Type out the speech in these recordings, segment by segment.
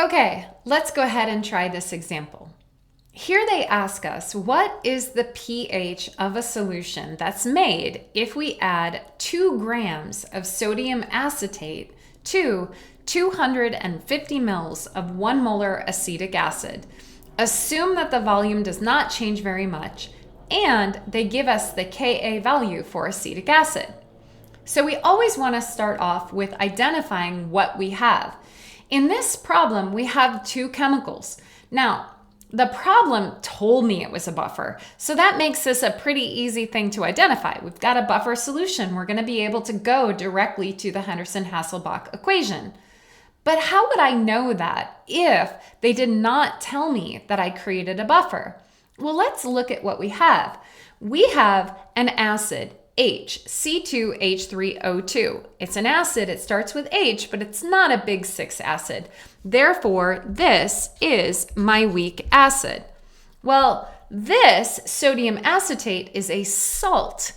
Okay, let's go ahead and try this example. Here they ask us, what is the pH of a solution that's made if we add 2 grams of sodium acetate to 250 mils of 1 molar acetic acid? Assume that the volume does not change very much, and they give us the Ka value for acetic acid. So we always want to start off with identifying what we have. In this problem, we have 2 chemicals. Now, the problem told me it was a buffer, so that makes this a pretty easy thing to identify. We've got a buffer solution. We're going to be able to go directly to the Henderson-Hasselbalch equation. But how would I know that if they did not tell me that I created a buffer? Well, let's look at what we have. We have an acid, H, C2H3O2. It's an acid, it starts with H, but it's not a big 6 acid. Therefore, this is my weak acid. Well, this sodium acetate is a salt.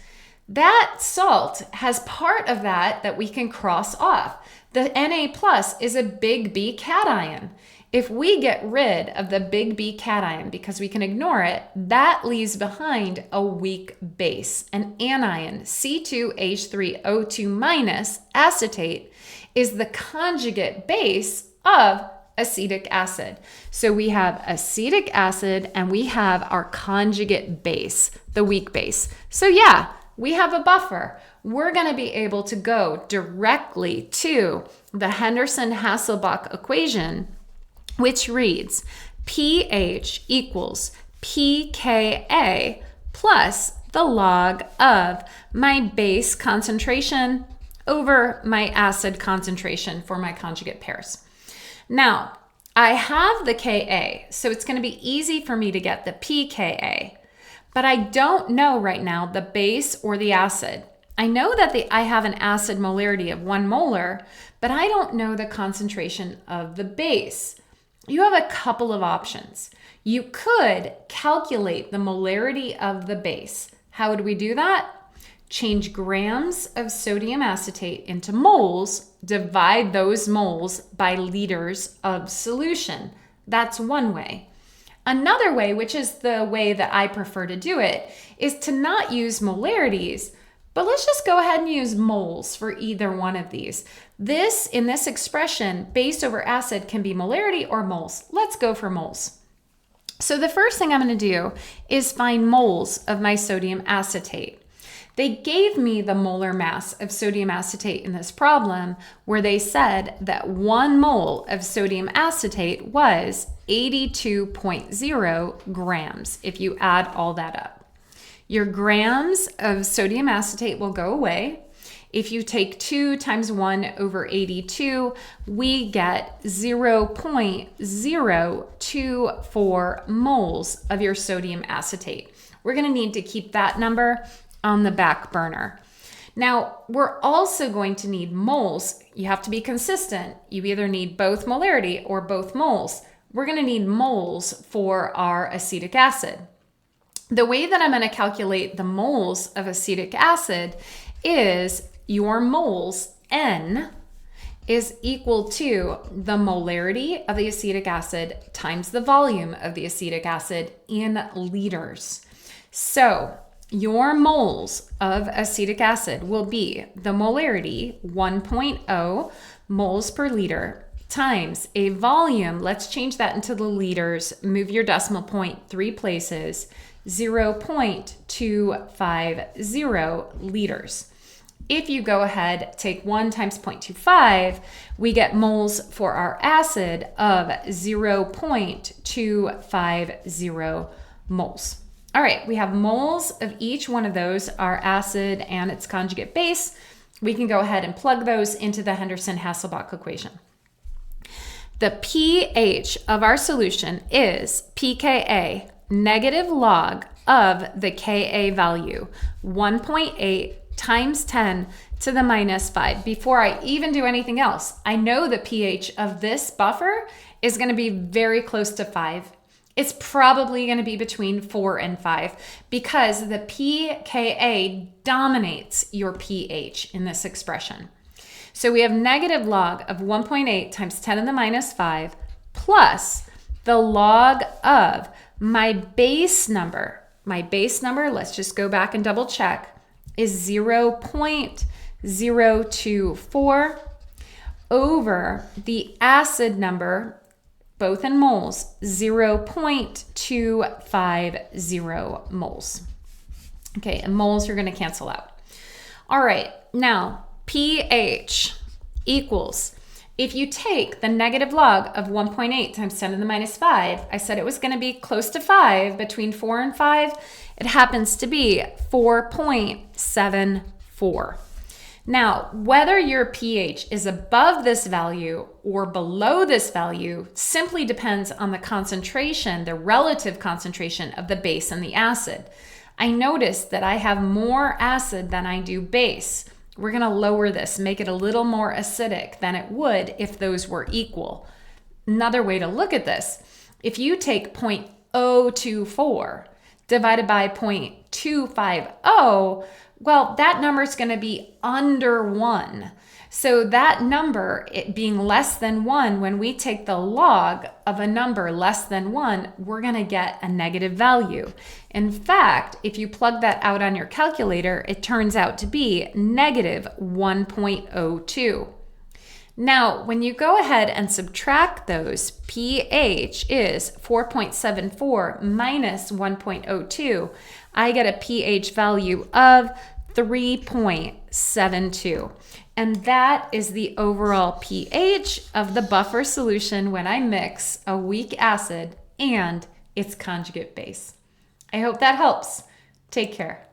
That salt has part of that we can cross off. The Na plus is a big B cation. If we get rid of the big B cation because we can ignore it, that leaves behind a weak base. An anion, C2H3O2 minus acetate, is the conjugate base of acetic acid. So we have acetic acid and we have our conjugate base, the weak base. So yeah, we have a buffer. We're going to be able to go directly to the Henderson-Hasselbalch equation, which reads pH equals pKa plus the log of my base concentration over my acid concentration for my conjugate pairs. Now, I have the Ka, so it's going to be easy for me to get the pKa, but I don't know right now the base or the acid. I know that I have an acid molarity of 1 molar, but I don't know the concentration of the base. You have a couple of options. You could calculate the molarity of the base. How would we do that? Change grams of sodium acetate into moles, divide those moles by liters of solution. That's one way. Another way, which is the way that I prefer to do it, is to not use molarities, but let's just go ahead and use moles for either one of these. In this expression, base over acid can be molarity or moles. Let's go for moles. So the first thing I'm going to do is find moles of my sodium acetate. They gave me the molar mass of sodium acetate in this problem, where they said that 1 mole of sodium acetate was 82.0 grams if you add all that up. Your grams of sodium acetate will go away. If you take 2 times 1 over 82, we get 0.024 moles of your sodium acetate. We're going to need to keep that number on the back burner. Now, we're also going to need moles. You have to be consistent. You either need both molarity or both moles. We're going to need moles for our acetic acid. The way that I'm going to calculate the moles of acetic acid is your moles, N, is equal to the molarity of the acetic acid times the volume of the acetic acid in liters. So your moles of acetic acid will be the molarity, 1.0 moles per liter, times a volume, let's change that into the liters, move your decimal point 3 places, 0.250 liters. If you go ahead, take 1 times 0.25, we get moles for our acid of 0.250 moles. All right, we have moles of each one of those, our acid and its conjugate base. We can go ahead and plug those into the Henderson-Hasselbalch equation. The pH of our solution is pKa, negative log of the Ka value, 1.8 times 10 to the minus 5. Before I even do anything else, I know the pH of this buffer is going to be very close to 5. It's probably going to be between 4 and 5 because the pKa dominates your pH in this expression. So we have negative log of 1.8 times 10 to the minus 5 plus the log of my base number. My base number, let's just go back and double check, is 0.024 over the acid number, both in moles, 0.250 moles. Okay, and moles you're going to cancel out. All right, now pH equals, if you take the negative log of 1.8 times 10 to the minus 5, I said it was going to be close to 5, between 4 and 5. It happens to be 4.74. Now, whether your pH is above this value or below this value simply depends on the concentration, the relative concentration of the base and the acid. I noticed that I have more acid than I do base. We're going to lower this, make it a little more acidic than it would if those were equal. Another way to look at this, if you take 0.024 divided by 0.250, well, that number is going to be under 1. So that number, it being less than 1, when we take the log of a number less than 1, we're going to get a negative value. In fact, if you plug that out on your calculator, it turns out to be negative 1.02. Now, when you go ahead and subtract those, pH is 4.74 minus 1.02. I get a pH value of 3.72. And that is the overall pH of the buffer solution when I mix a weak acid and its conjugate base. I hope that helps. Take care.